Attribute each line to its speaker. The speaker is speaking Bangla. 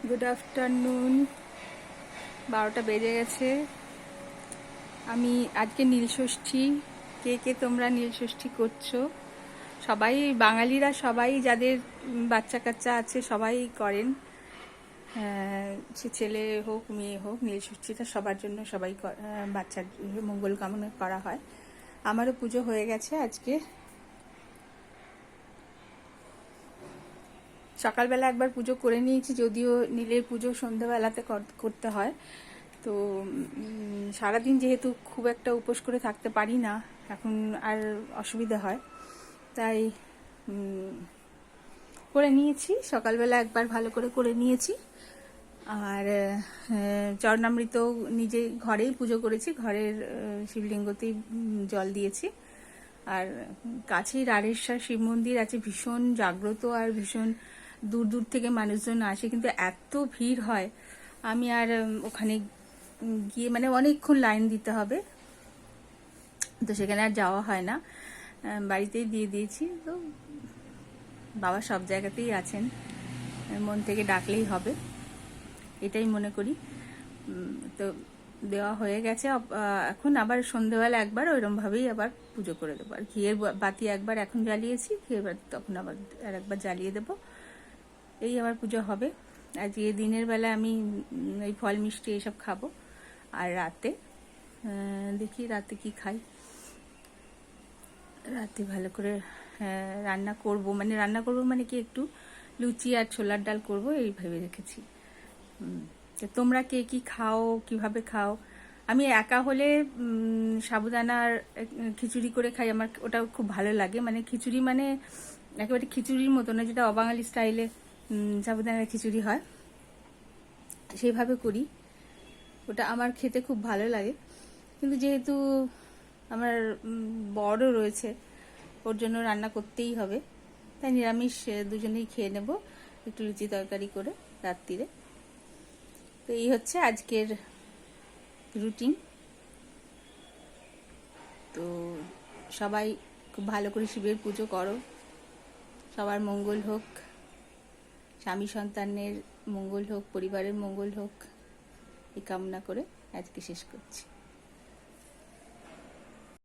Speaker 1: Good afternoon. 12টা বেজে গেছে। আমি আজকে নীলষষ্ঠী। কে কে তোমরা নীলষষ্ঠী করছো? সবাই বাঙালিরা, সবাই যাদের বাচ্চা কাচ্চা আছে সবাই করেন। সে ছেলে হোক মেয়ে হোক, নীলষষ্ঠীটা সবার জন্য, সবাই বাচ্চার মঙ্গল কামনা করা হয়। আমারও পুজো হয়ে গেছে আজকে। সকালবেলা একবার পুজো করে নিয়েছি, যদিও নীলের পুজো সন্ধ্যাবেলাতে করতে হয়। তো সারাদিন যেহেতু খুব একটা উপোস করে থাকতে পারি না এখন, আর অসুবিধা হয়, তাই করে নিয়েছি। সকালবেলা একবার ভালো করে নিয়েছি। আর চরণামৃত নিজে ঘরেই পুজো করেছি, ঘরের শিবলিঙ্গতেই জল দিয়েছি। আর কাছেই রাঢ়েশ্বর শিব মন্দির আছে, ভীষণ জাগ্রত আর ভীষণ দূর দূর থেকে মানুষজন আসে, কিন্তু এত ভিড় হয় আমি আর ওখানে গিয়ে মানে অনেকক্ষণ লাইন দিতে হবে, তো সেখানে আর যাওয়া হয় না। বাড়িতেই দিয়ে দিয়েছি। তো বাবা সব জায়গাতেই আছেন, মন থেকে ডাকলেই হবে, এটাই মনে করি। তো দেওয়া হয়ে গেছে। এখন আবার সন্ধ্যেবেলা একবার ওইরকমভাবেই আবার পুজো করে দেবো। আর ঘিয়ের বাতি একবার এখন জ্বালিয়েছি, ঘিয়ের বাতি তখন আবার আর একবার জ্বালিয়ে দেবো। এই আবার পুজো হবে। আজকে দিনের বেলা আমি এই ফল মিষ্টি এসব খাবো। আর রাতে দেখি রাতে কি খাই। রাতে ভালো করে রান্না করব, মানে কি একটু লুচি আর ছোলার ডাল করব, এই ভেবে রেখেছি। তোমরা কে কি খাও, কিভাবে খাও? আমি একা হলে সাবুদানার খিচুড়ি করে খাই, আমার ওটা খুব ভালো লাগে। মানে খিচুড়ি মানে একেবারে খিচুড়ির মতো না, যেটা অবাঙালি স্টাইলে সাবুদানার খিচুড়ি হয়, সেইভাবে করি। ওটা আমার খেতে খুব ভালো লাগে। কিন্তু যেহেতু আমার বড় রয়েছে, ওর জন্য রান্না করতেই হবে, তাই নিরামিষ দুজনেই খেয়ে নেব একটু লুচি তরকারি করে রাত্রিরে। তো এই হচ্ছে আজকের রুটিন। তো সবাই খুব ভালো করে শিবের পুজো করো, সবার মঙ্গল হোক, স্বামী সন্তানের মঙ্গল হোক, পরিবারের মঙ্গল হোক, এই কামনা করে আজকে শেষ করছি।